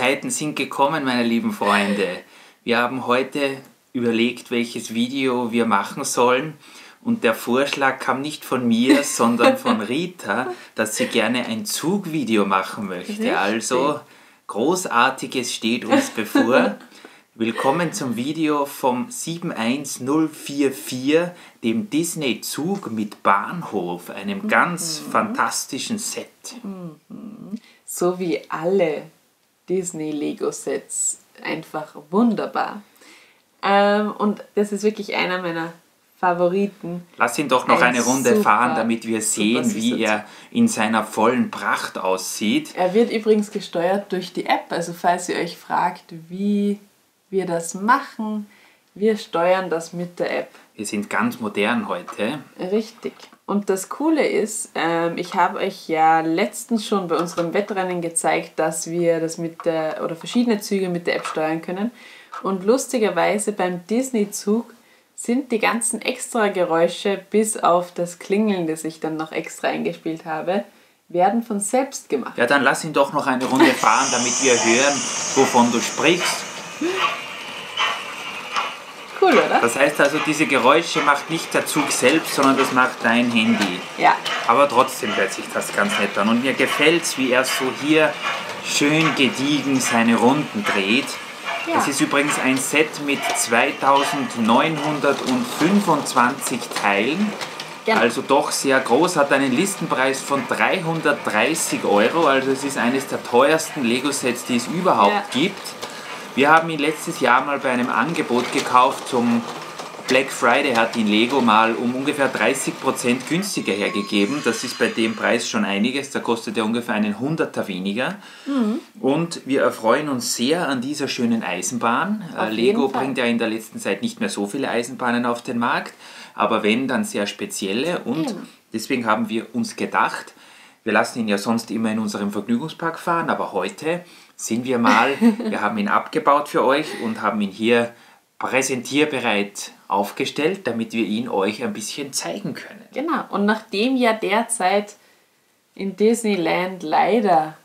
Zeiten sind gekommen, meine lieben Freunde. Wir haben heute überlegt, welches Video wir machen sollen. Und der Vorschlag kam nicht von mir, sondern von Rita, dass sie gerne ein Zugvideo machen möchte. Richtig. Also, Großartiges steht uns bevor. Willkommen zum Video vom 71044, dem Disney-Zug mit Bahnhof, einem ganz fantastischen Set. So wie alle Disney-Lego-Sets. Einfach wunderbar. Und das ist wirklich einer meiner Favoriten. Lass ihn doch noch eine Runde fahren, damit wir sehen, wie er Zug. in seiner vollen Pracht aussieht. Er wird übrigens gesteuert durch die App. Also falls ihr euch fragt, wie wir das machen, wir steuern das mit der App. Wir sind ganz modern heute. Richtig. Und das Coole ist, ich habe euch ja letztens schon bei unserem Wettrennen gezeigt, dass wir das oder verschiedene Züge mit der App steuern können. Und lustigerweise beim Disney-Zug sind die ganzen extra Geräusche, bis auf das Klingeln, das ich dann noch extra eingespielt habe, werden von selbst gemacht. Ja, dann lass ihn doch noch eine Runde fahren, damit wir hören, wovon du sprichst. Cool, oder? Das heißt also, diese Geräusche macht nicht der Zug selbst, sondern das macht dein Handy. Ja. Aber trotzdem hört sich das ganz nett an. Und mir gefällt es, wie er so hier schön gediegen seine Runden dreht. Ja. Das ist übrigens ein Set mit 2925 Teilen. Ja. Also doch sehr groß, hat einen Listenpreis von 330 €. Also es ist eines der teuersten Lego-Sets, die es überhaupt gibt. Wir haben ihn letztes Jahr mal bei einem Angebot gekauft zum Black Friday, hat ihn Lego mal um ungefähr 30% günstiger hergegeben. Das ist bei dem Preis schon einiges, da kostet er ungefähr einen Hunderter weniger. Und wir erfreuen uns sehr an dieser schönen Eisenbahn. Lego bringt ja in der letzten Zeit nicht mehr so viele Eisenbahnen auf den Markt, aber wenn, dann sehr spezielle. Und deswegen haben wir uns gedacht, wir lassen ihn ja sonst immer in unserem Vergnügungspark fahren, aber heute sind wir mal, wir haben ihn abgebaut für euch und haben ihn hier präsentierbereit aufgestellt, damit wir ihn euch ein bisschen zeigen können. Genau, und nachdem ja derzeit in Disneyland leider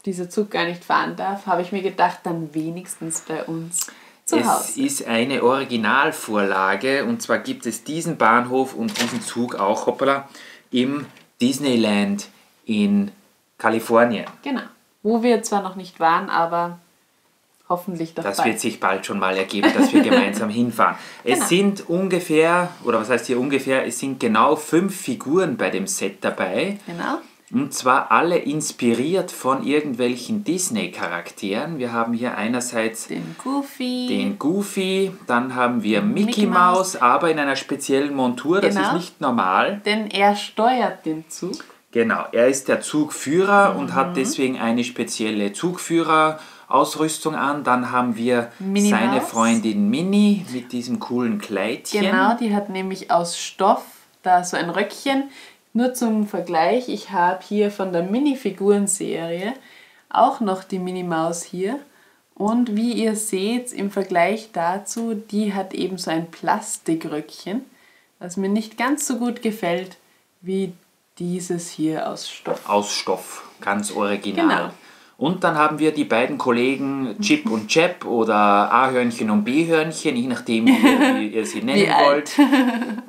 dieser Zug gar nicht fahren darf, habe ich mir gedacht, dann wenigstens bei uns zu Hause. Es ist eine Originalvorlage und zwar gibt es diesen Bahnhof und diesen Zug auch, hoppala, im Disneyland in Kalifornien. Genau, wo wir zwar noch nicht waren, aber hoffentlich doch Das bald. wird sich bald schon mal ergeben, dass wir gemeinsam hinfahren. Es sind ungefähr, oder was heißt hier ungefähr, es sind genau 5 Figuren bei dem Set dabei. Genau. Und zwar alle inspiriert von irgendwelchen Disney-Charakteren. Wir haben hier einerseits Den Goofy. Dann haben wir Mickey Mouse, aber in einer speziellen Montur, das ist nicht normal. Denn er steuert den Zug. Genau, er ist der Zugführer und hat deswegen eine spezielle Zugführerausrüstung an. Dann haben wir seine Freundin Minnie mit diesem coolen Kleidchen. Genau, die hat nämlich aus Stoff da so ein Röckchen. Nur zum Vergleich, ich habe hier von der Minifiguren-Serie auch noch die Minnie Maus hier. Und wie ihr seht, im Vergleich dazu, die hat eben so ein Plastikröckchen, was mir nicht ganz so gut gefällt wie dieses hier aus Stoff. Aus Stoff, ganz original. Genau. Und dann haben wir die beiden Kollegen Chip und Chap oder A-Hörnchen und B-Hörnchen, je nachdem, wie ihr sie nennen wollt.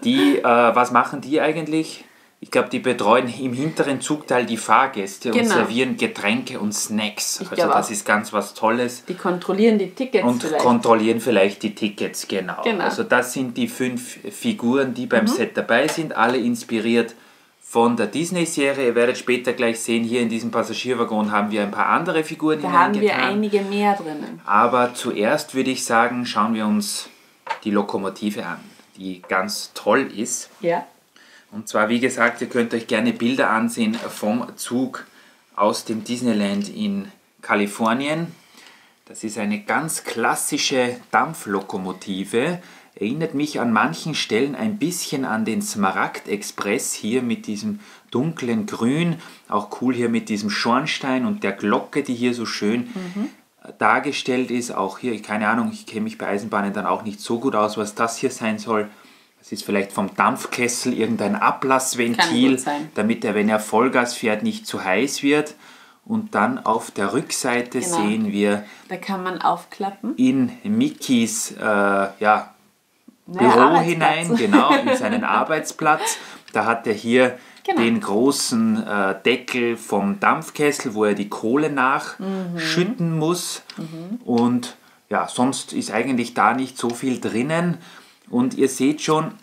Die, was machen die eigentlich? Ich glaube, die betreuen im hinteren Zugteil die Fahrgäste und servieren Getränke und Snacks. Also das ist ganz was Tolles. Die kontrollieren die Tickets und vielleicht. kontrollieren vielleicht die Tickets, genau. Also das sind die 5 Figuren, die beim Set dabei sind, alle inspiriert von der Disney-Serie. Ihr werdet später gleich sehen, hier in diesem Passagierwaggon haben wir ein paar andere Figuren hineingetan. Da haben wir einige mehr drinnen. Aber zuerst würde ich sagen, schauen wir uns die Lokomotive an, die ganz toll ist. Ja. Und zwar, wie gesagt, ihr könnt euch gerne Bilder ansehen vom Zug aus dem Disneyland in Kalifornien. Das ist eine ganz klassische Dampflokomotive. Erinnert mich an manchen Stellen ein bisschen an den Smaragd-Express hier mit diesem dunklen Grün. Auch cool hier mit diesem Schornstein und der Glocke, die hier so schön dargestellt ist. Auch hier, keine Ahnung, ich kenne mich bei Eisenbahnen dann auch nicht so gut aus, was das hier sein soll. Das ist vielleicht vom Dampfkessel irgendein Ablassventil, damit er, wenn er Vollgas fährt, nicht zu heiß wird. Und dann auf der Rückseite sehen wir, da kann man aufklappen, in Mickeys Büro hinein, genau, in seinen Arbeitsplatz. Da hat er hier den großen Deckel vom Dampfkessel, wo er die Kohle nachschütten muss. Und ja, sonst ist eigentlich da nicht so viel drinnen. Und ihr seht schon,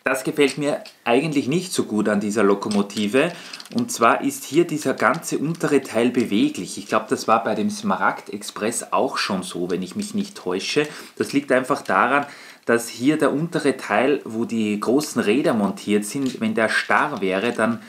das gefällt mir eigentlich nicht so gut an dieser Lokomotive. Und zwar ist hier dieser ganze untere Teil beweglich. Ich glaube, das war bei dem Smaragd Express auch schon so, wenn ich mich nicht täusche. Das liegt einfach daran, dass hier der untere Teil, wo die großen Räder montiert sind, wenn der starr wäre, dann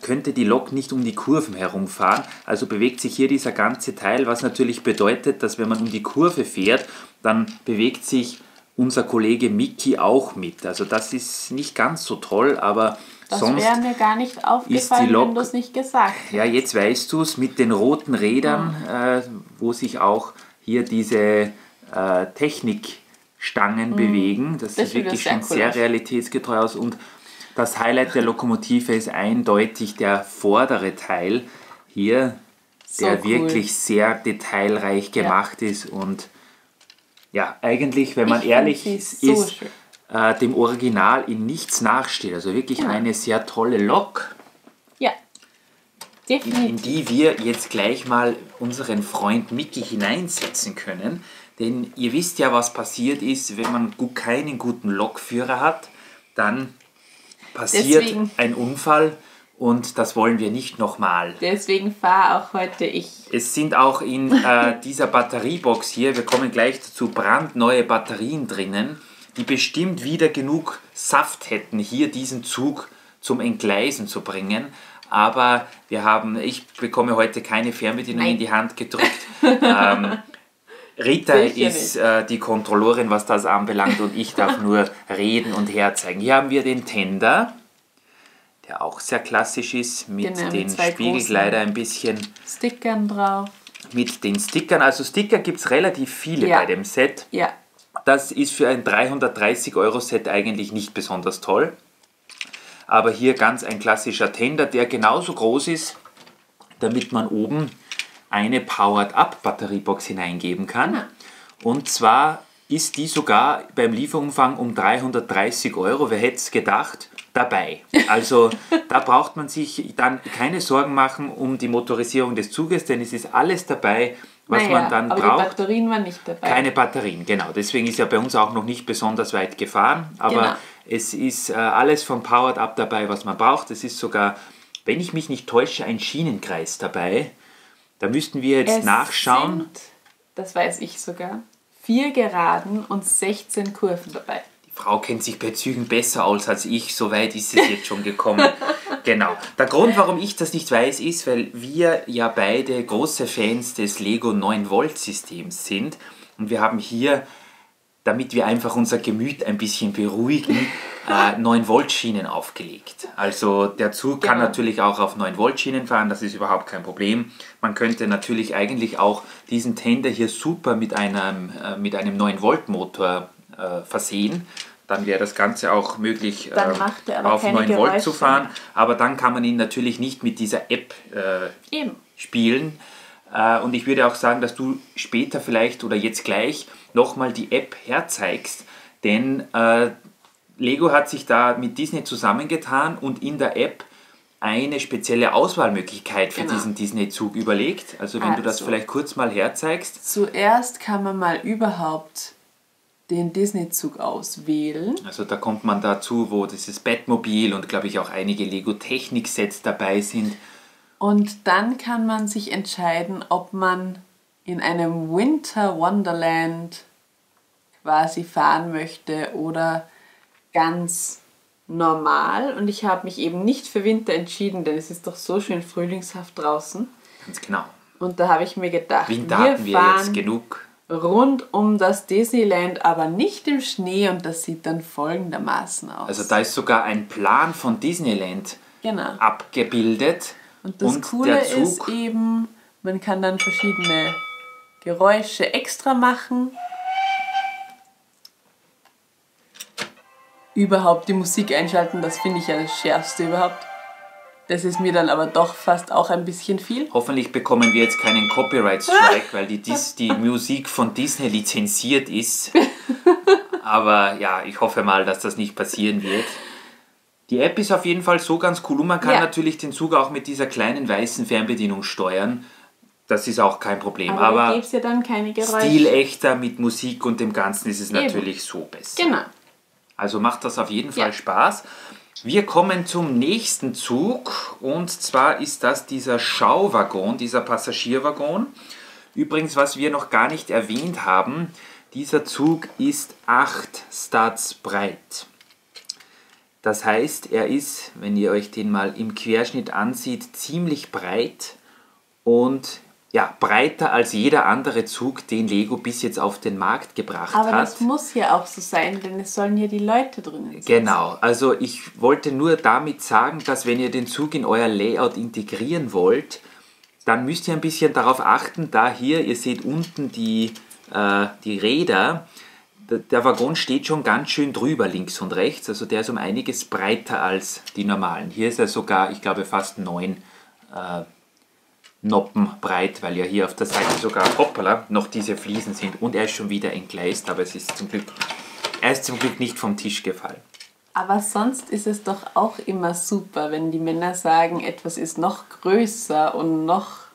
könnte die Lok nicht um die Kurven herumfahren. Also bewegt sich hier dieser ganze Teil, was natürlich bedeutet, dass wenn man um die Kurve fährt, dann bewegt sich unser Kollege Mickey auch mit. Also das ist nicht ganz so toll, aber das sonst wäre mir gar nicht aufgefallen, wenn du es nicht gesagt hättest. Ja, jetzt weißt du es, mit den roten Rädern, wo sich auch hier diese Technikstangen bewegen. Das sieht wirklich schon sehr realitätsgetreu aus. Und das Highlight der Lokomotive ist eindeutig der vordere Teil hier, der wirklich sehr detailreich gemacht ist und ja, eigentlich, wenn man ehrlich ist, dem Original in nichts nachsteht. Also wirklich eine sehr tolle Lok. Ja, definitiv. In die wir jetzt gleich mal unseren Freund Mickey hineinsetzen können. Denn ihr wisst ja, was passiert ist, wenn man keinen guten Lokführer hat. Dann passiert ein Unfall. Und das wollen wir nicht nochmal. Deswegen fahre auch heute ich. Es sind auch in dieser Batteriebox hier, wir kommen gleich dazu, brandneue Batterien drinnen, die bestimmt wieder genug Saft hätten, hier diesen Zug zum Entgleisen zu bringen. Aber ich bekomme heute keine Fernbedienung in die Hand gedrückt. Rita ist die Kontrollorin, was das anbelangt, und ich darf nur reden und herzeigen. Hier haben wir den Tender, der auch sehr klassisch ist, mit den Spiegelgleiter ein bisschen Stickern drauf. Mit den Stickern, also Sticker gibt es relativ viele bei dem Set. Ja. Das ist für ein 330-Euro-Set eigentlich nicht besonders toll. Aber hier ganz ein klassischer Tender, der genauso groß ist, damit man oben eine Powered-Up-Batteriebox hineingeben kann. Ja. Und zwar ist die sogar beim Lieferumfang um 330 Euro, wer hätte es gedacht, dabei. Also da braucht man sich dann keine Sorgen machen um die Motorisierung des Zuges, denn es ist alles dabei, was man dann braucht. Aber die Batterien waren nicht dabei. Keine Batterien, genau. Deswegen ist ja bei uns auch noch nicht besonders weit gefahren. Aber es ist alles vom Powered Up dabei, was man braucht. Es ist sogar, wenn ich mich nicht täusche, ein Schienenkreis dabei. Da müssten wir jetzt nachschauen. Das weiß ich sogar, 4 Geraden und 16 Kurven dabei. Frau kennt sich bei Zügen besser aus als ich, so weit ist es jetzt schon gekommen. Genau. Der Grund, warum ich das nicht weiß, ist, weil wir ja beide große Fans des Lego 9-Volt-Systems sind. Und wir haben hier, damit wir einfach unser Gemüt ein bisschen beruhigen, 9-Volt-Schienen aufgelegt. Also der Zug kann natürlich auch auf 9-Volt-Schienen fahren, das ist überhaupt kein Problem. Man könnte natürlich eigentlich auch diesen Tender hier super mit einem 9-Volt-Motor versehen. Dann wäre das Ganze auch möglich, auf 9 Volt zu fahren. Aber dann kann man ihn natürlich nicht mit dieser App spielen. Und ich würde auch sagen, dass du später vielleicht oder jetzt gleich nochmal die App herzeigst. Denn Lego hat sich da mit Disney zusammengetan und in der App eine spezielle Auswahlmöglichkeit für diesen Disney-Zug überlegt. Also wenn du das vielleicht kurz mal herzeigst. Zuerst kann man mal überhaupt den Disney-Zug auswählen. Also da kommt man dazu, wo dieses Batmobil und glaube ich auch einige Lego-Technik-Sets dabei sind. Und dann kann man sich entscheiden, ob man in einem Winter Wonderland quasi fahren möchte oder ganz normal. Und ich habe mich eben nicht für Winter entschieden, denn es ist doch so schön frühlingshaft draußen. Ganz genau. Und da habe ich mir gedacht, Winter hatten wir jetzt genug. Rund um das Disneyland, aber nicht im Schnee, und das sieht dann folgendermaßen aus. Also da ist sogar ein Plan von Disneyland abgebildet. Und das Coole ist eben, man kann dann verschiedene Geräusche extra machen. Überhaupt die Musik einschalten, das finde ich ja das Schärfste überhaupt. Das ist mir dann aber doch fast auch ein bisschen viel. Hoffentlich bekommen wir jetzt keinen Copyright-Strike, weil die Musik von Disney lizenziert ist. Aber ja, ich hoffe mal, dass das nicht passieren wird. Die App ist auf jeden Fall so ganz cool und man kann natürlich den Zug auch mit dieser kleinen weißen Fernbedienung steuern. Das ist auch kein Problem. Aber da gibt es ja dann keine Geräusche. Stilechter mit Musik und dem Ganzen ist es natürlich so besser. Genau. Also macht das auf jeden Fall Spaß. Wir kommen zum nächsten Zug und zwar ist das dieser Schauwaggon, dieser Passagierwaggon. Übrigens, was wir noch gar nicht erwähnt haben, dieser Zug ist 8 Stads breit. Das heißt, er ist, wenn ihr euch den mal im Querschnitt ansieht, ziemlich breit und ja, breiter als jeder andere Zug, den Lego bis jetzt auf den Markt gebracht hat. Aber das muss ja auch so sein, denn es sollen ja die Leute drinnen sitzen. Genau, also ich wollte nur damit sagen, dass wenn ihr den Zug in euer Layout integrieren wollt, dann müsst ihr ein bisschen darauf achten, da hier, ihr seht unten die Räder, der Waggon steht schon ganz schön drüber, links und rechts, also der ist um einiges breiter als die normalen. Hier ist er sogar, ich glaube, fast 9 Noppen breit, weil ja hier auf der Seite sogar, hoppala, noch diese Fliesen sind und er ist schon wieder entgleist, aber er ist zum Glück nicht vom Tisch gefallen. Aber sonst ist es doch auch immer super, wenn die Männer sagen, etwas ist noch größer und noch...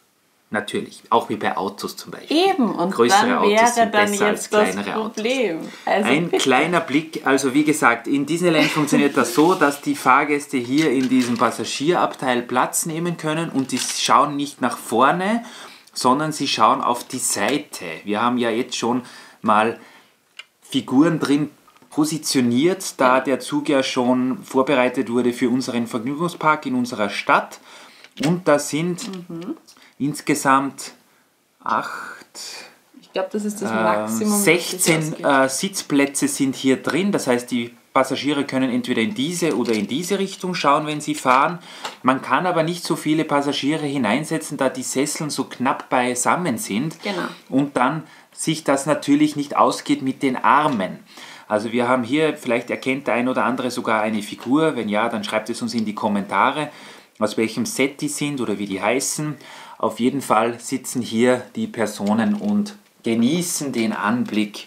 Natürlich, auch wie bei Autos zum Beispiel. Eben, und größere dann Autos wäre sind dann besser jetzt als das kleinere Problem. Autos. Also Ein kleiner Blick, also wie gesagt, in Disneyland funktioniert das so, dass die Fahrgäste hier in diesem Passagierabteil Platz nehmen können und die schauen nicht nach vorne, sondern sie schauen auf die Seite. Wir haben ja jetzt schon mal Figuren drin positioniert, da der Zug ja schon vorbereitet wurde für unseren Vergnügungspark in unserer Stadt. Und da sind insgesamt 8, ich glaube, das ist das Maximum. 16 Sitzplätze sind hier drin. Das heißt, die Passagiere können entweder in diese oder in diese Richtung schauen, wenn sie fahren. Man kann aber nicht so viele Passagiere hineinsetzen, da die Sesseln so knapp beisammen sind. Genau. Und dann sich das natürlich nicht ausgeht mit den Armen. Also wir haben hier, vielleicht erkennt der ein oder andere sogar eine Figur. Wenn ja, dann schreibt es uns in die Kommentare, aus welchem Set die sind oder wie die heißen. Auf jeden Fall sitzen hier die Personen und genießen den Anblick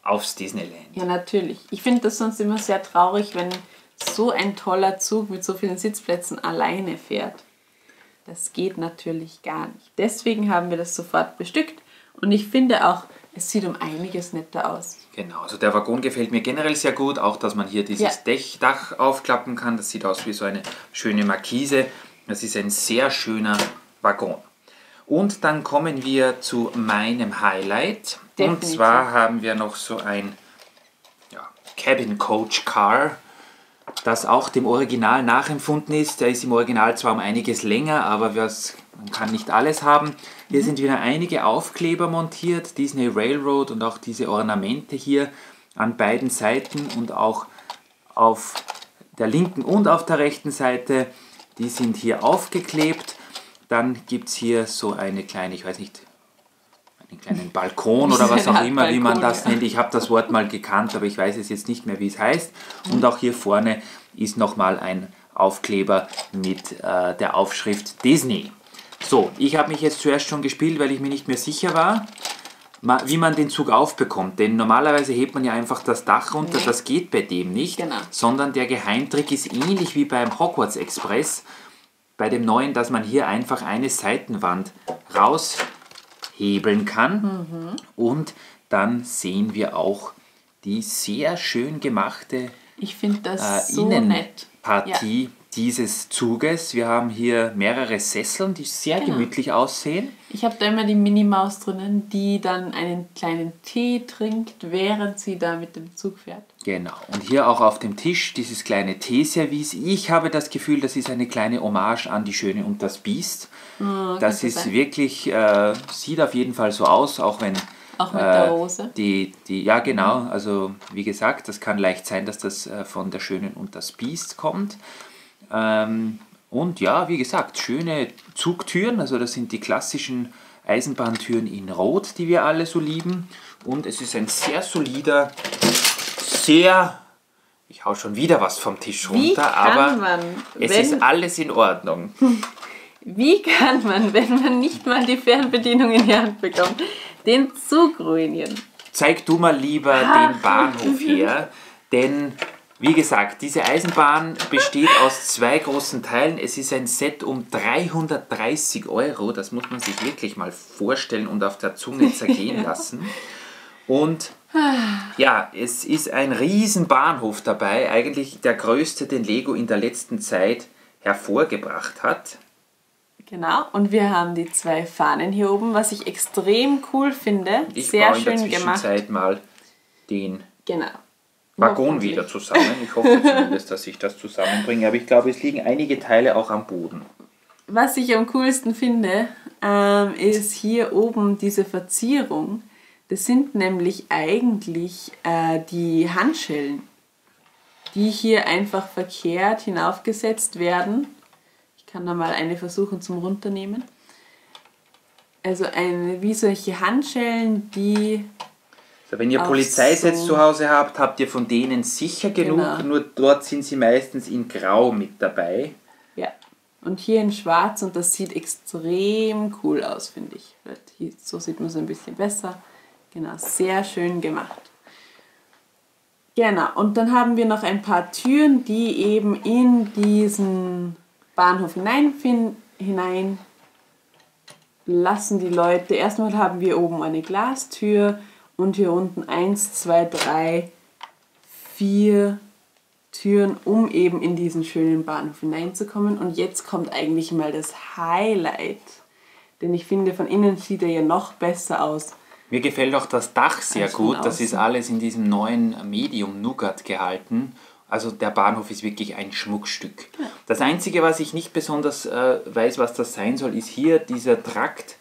aufs Disneyland. Ja, natürlich. Ich finde das sonst immer sehr traurig, wenn so ein toller Zug mit so vielen Sitzplätzen alleine fährt. Das geht natürlich gar nicht. Deswegen haben wir das sofort bestückt und ich finde auch, es sieht um einiges netter aus. Genau, also der Waggon gefällt mir generell sehr gut, auch dass man hier dieses Dach aufklappen kann. Das sieht aus wie so eine schöne Markise. Das ist ein sehr schöner Waggon. Und dann kommen wir zu meinem Highlight. Definitiv. Und zwar haben wir noch so ein Cabin Coach Car, das auch dem Original nachempfunden ist. Der ist im Original zwar um einiges länger, aber man kann nicht alles haben. Hier sind wieder einige Aufkleber montiert, Disney Railroad und auch diese Ornamente hier an beiden Seiten und auch auf der linken und auf der rechten Seite. Die sind hier aufgeklebt. Dann gibt es hier so eine kleine, ich weiß nicht, einen kleinen Balkon oder was auch immer, wie man das nennt. Ich habe das Wort mal gekannt, aber ich weiß es jetzt nicht mehr, wie es heißt. Und auch hier vorne ist nochmal ein Aufkleber mit der Aufschrift Disney. So, ich habe mich jetzt zuerst schon gespielt, weil ich mir nicht mehr sicher war, wie man den Zug aufbekommt. Denn normalerweise hebt man ja einfach das Dach runter, das geht bei dem nicht. Genau. Sondern der Geheimtrick ist ähnlich wie beim Hogwarts Express, bei dem neuen, dass man hier einfach eine Seitenwand raushebeln kann. Und dann sehen wir auch die sehr schön gemachte Ich finde das so nett. Innenpartie dieses Zuges. Wir haben hier mehrere Sesseln, die sehr gemütlich aussehen. Ich habe da immer die Minimaus drinnen, die dann einen kleinen Tee trinkt, während sie da mit dem Zug fährt. Genau. Und hier auch auf dem Tisch dieses kleine Teeservice. Ich habe das Gefühl, das ist eine kleine Hommage an Die Schöne und das Biest. Das ist wirklich, sieht auf jeden Fall so aus, auch wenn... Auch mit der Rose. Ja, genau. Also wie gesagt, das kann leicht sein, dass das von Der Schönen und das Biest kommt. Und ja, wie gesagt, schöne Zugtüren. Also das sind die klassischen Eisenbahntüren in Rot, die wir alle so lieben. Und es ist ein sehr solider, sehr Ich hau schon wieder was vom Tisch Wie runter, kann aber man, es ist alles in Ordnung. Wie kann man, wenn man nicht mal die Fernbedienung in die Hand bekommt, den Zug ruinieren? Zeig du mal lieber den Bahnhof her, denn wie gesagt, diese Eisenbahn besteht aus 2 großen Teilen. Es ist ein Set um 330 Euro, das muss man sich wirklich mal vorstellen und auf der Zunge zergehen lassen. Und ja, es ist ein riesen Bahnhof dabei, eigentlich der größte, den Lego in der letzten Zeit hervorgebracht hat. Genau, und wir haben die 2 Fahnen hier oben, was ich extrem cool finde. Ich sehr baue in der schön gemacht. Zwischenzeit mal den Genau. Waggon wieder zusammen. Ich hoffe zumindest, dass ich das zusammenbringe, aber ich glaube, es liegen einige Teile auch am Boden. Was ich am coolsten finde, ist hier oben diese Verzierung. Das sind nämlich eigentlich die Handschellen, die hier einfach verkehrt hinaufgesetzt werden. Ich kann da mal eine versuchen zum Runternehmen. Also wie solche Handschellen, die... Also wenn ihr Polizeisets zu Hause habt, habt ihr von denen sicher genug, Genau. nur dort sind sie meistens in Grau mit dabei. Ja, und hier in Schwarz und das sieht extrem cool aus, finde ich. So sieht man es ein bisschen besser. Genau, sehr schön gemacht. Genau, und dann haben wir noch ein paar Türen, die eben in diesen Bahnhof hinein lassen die Leute. Erstmal haben wir oben eine Glastür und hier unten 1, 2, 3, 4 Türen, um eben in diesen schönen Bahnhof hineinzukommen. Und jetzt kommt eigentlich mal das Highlight, denn ich finde, von innen sieht er ja noch besser aus. Mir gefällt auch das Dach sehr Als von gut. Das ist außen. alles in diesem neuen Medium Nougat gehalten. Also der Bahnhof ist wirklich ein Schmuckstück. Ja. Das Einzige, was ich nicht besonders weiß, was das sein soll, ist hier dieser Trakt,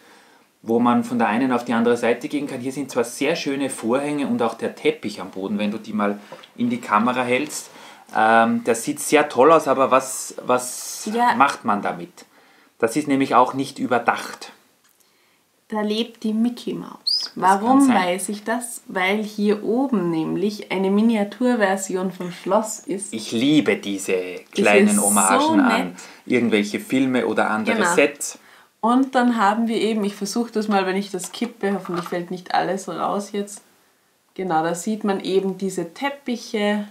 wo man von der einen auf die andere Seite gehen kann. Hier sind zwar sehr schöne Vorhänge und auch der Teppich am Boden, wenn du die mal in die Kamera hältst. Das sieht sehr toll aus, aber was Ja. macht man damit? Das ist nämlich auch nicht überdacht. Da lebt die Mickey Maus. kann Warum sein. weiß ich das? Weil hier oben nämlich eine Miniaturversion vom Schloss ist. Ich liebe diese kleinen ist so Hommagen an nett. irgendwelche Filme oder andere Genau. Sets. Und dann haben wir eben, ich versuche das mal, wenn ich das kippe, hoffentlich fällt nicht alles raus jetzt. Genau, da sieht man eben diese Teppiche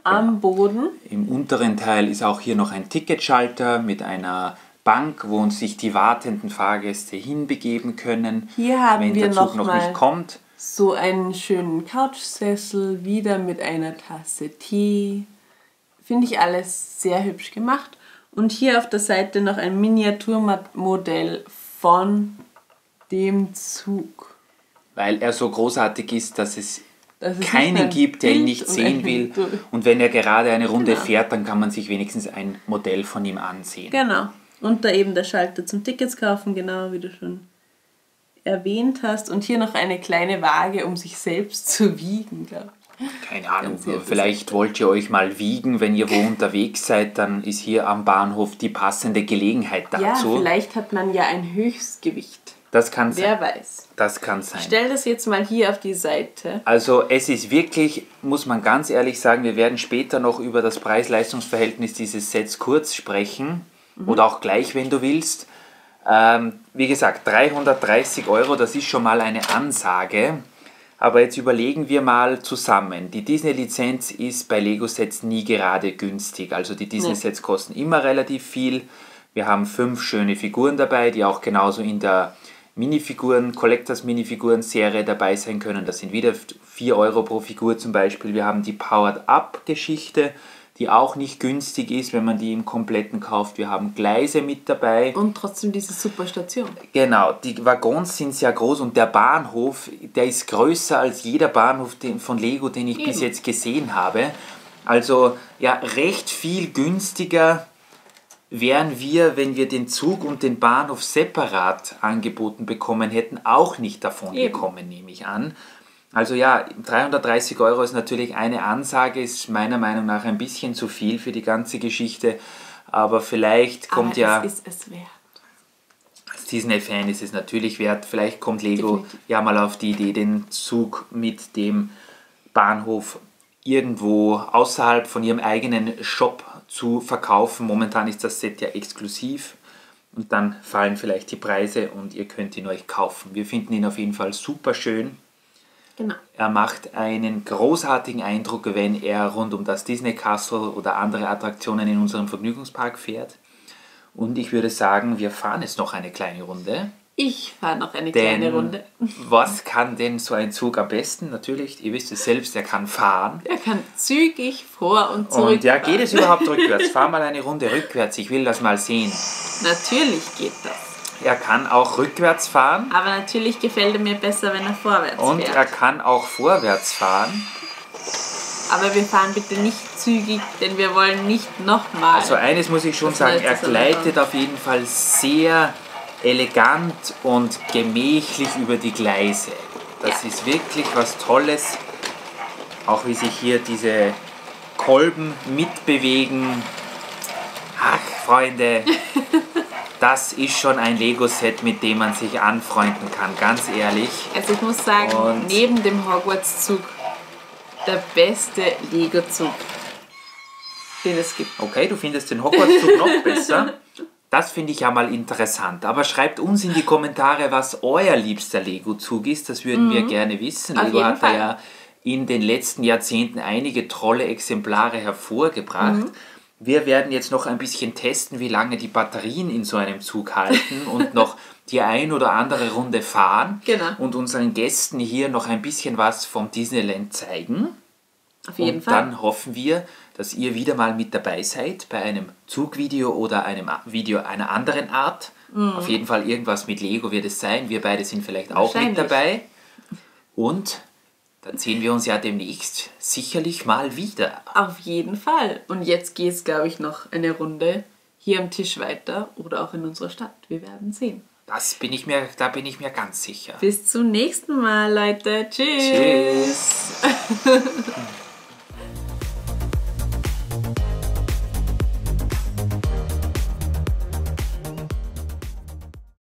am Boden. Im unteren Teil ist auch hier noch ein Ticketschalter mit einer Bank, wo uns sich die wartenden Fahrgäste hinbegeben können, Hier haben wenn wir der Zug noch noch mal nicht kommt. so einen schönen Couchsessel, wieder mit einer Tasse Tee. Finde ich alles sehr hübsch gemacht. Und hier auf der Seite noch ein Miniaturmodell von dem Zug. Weil er so großartig ist, dass es Das ist nicht keinen nur ein gibt, der ihn Bild nicht und sehen ein will. Bild. Und wenn er gerade eine Runde Genau. fährt, dann kann man sich wenigstens ein Modell von ihm ansehen. Genau. Und da eben der Schalter zum Tickets kaufen, genau wie du schon erwähnt hast. Und hier noch eine kleine Waage, um sich selbst zu wiegen, glaube ich. Keine Ahnung, Ganz sehr vielleicht wollt ihr euch mal wiegen, wenn ihr wo unterwegs seid, dann ist hier am Bahnhof die passende Gelegenheit Ja, dazu. vielleicht hat man ja ein Höchstgewicht. Das kann sein. Wer weiß. Das kann sein. Ich stelle das jetzt mal hier auf die Seite. Also es ist wirklich, muss man ganz ehrlich sagen, wir werden später noch über das Preis-Leistungs-Verhältnis dieses Sets kurz sprechen. Oder auch gleich, wenn du willst. Wie gesagt, 330 Euro, das ist schon mal eine Ansage. Aber jetzt überlegen wir mal zusammen. Die Disney-Lizenz ist bei Lego-Sets nie gerade günstig. Also die Disney-Sets kosten immer relativ viel. Wir haben 5 schöne Figuren dabei, die auch genauso in der Collectors-Minifiguren-Serie dabei sein können. Das sind wieder 4 Euro pro Figur zum Beispiel. Wir haben die Powered-Up-Geschichte, die auch nicht günstig ist, wenn man die im Kompletten kauft. Wir haben Gleise mit dabei. Und trotzdem diese super Station. Genau, die Waggons sind sehr groß und der Bahnhof, der ist größer als jeder Bahnhof von Lego, den ich bis jetzt gesehen habe. Also ja, recht viel günstiger wären wir, wenn wir den Zug und den Bahnhof separat angeboten bekommen hätten, auch nicht davon gekommen, nehme ich an. Also ja, 330 Euro ist natürlich eine Ansage, ist meiner Meinung nach ein bisschen zu viel für die ganze Geschichte, aber vielleicht kommt Aber es ist es wert. als Disney-Fan ist es natürlich wert, vielleicht kommt Lego Definitiv. ja mal auf die Idee, den Zug mit dem Bahnhof irgendwo außerhalb von ihrem eigenen Shop zu verkaufen. Momentan ist das Set ja exklusiv und dann fallen vielleicht die Preise und ihr könnt ihn euch kaufen. Wir finden ihn auf jeden Fall super schön. Genau. Er macht einen großartigen Eindruck, wenn er rund um das Disney Castle oder andere Attraktionen in unserem Vergnügungspark fährt. Und ich würde sagen, wir fahren jetzt noch eine kleine Runde. Ich fahre noch eine kleine Runde. Was kann denn so ein Zug am besten? Natürlich, ihr wisst es selbst, er kann fahren. Er kann zügig vor und zurück. Und ja, geht es überhaupt rückwärts? Fahr mal eine Runde rückwärts, ich will das mal sehen. Natürlich geht das. Er kann auch rückwärts fahren. Aber natürlich gefällt er mir besser, wenn er vorwärts fährt. Und er kann auch vorwärts fahren. Aber wir fahren bitte nicht zügig, denn wir wollen nicht nochmal. Also eines muss ich schon sagen, er gleitet auf jeden Fall sehr elegant und gemächlich über die Gleise. Das ist wirklich was Tolles. Auch wie sich hier diese Kolben mitbewegen. Ach, Freunde, das ist schon ein Lego-Set, mit dem man sich anfreunden kann, ganz ehrlich. Also ich muss sagen, neben dem Hogwarts-Zug der beste Lego-Zug, den es gibt. Okay, du findest den Hogwarts-Zug noch besser. Das finde ich ja mal interessant. Aber schreibt uns in die Kommentare, was euer liebster Lego-Zug ist. Das würden wir gerne wissen. Lego hat ja in den letzten Jahrzehnten einige tolle Exemplare hervorgebracht. Wir werden jetzt noch ein bisschen testen, wie lange die Batterien in so einem Zug halten und noch die ein oder andere Runde fahren. Genau. Und unseren Gästen hier noch ein bisschen was vom Disneyland zeigen. Auf jeden Fall. Und dann hoffen wir, dass ihr wieder mal mit dabei seid bei einem Zugvideo oder einem Video einer anderen Art. Auf jeden Fall irgendwas mit Lego wird es sein. Wir beide sind vielleicht auch mit dabei. Und dann sehen wir uns ja demnächst sicherlich mal wieder. Auf jeden Fall. Und jetzt geht es, glaube ich, noch eine Runde hier am Tisch weiter oder auch in unserer Stadt. Wir werden sehen. Da bin ich mir ganz sicher. Bis zum nächsten Mal, Leute. Tschüss. Tschüss.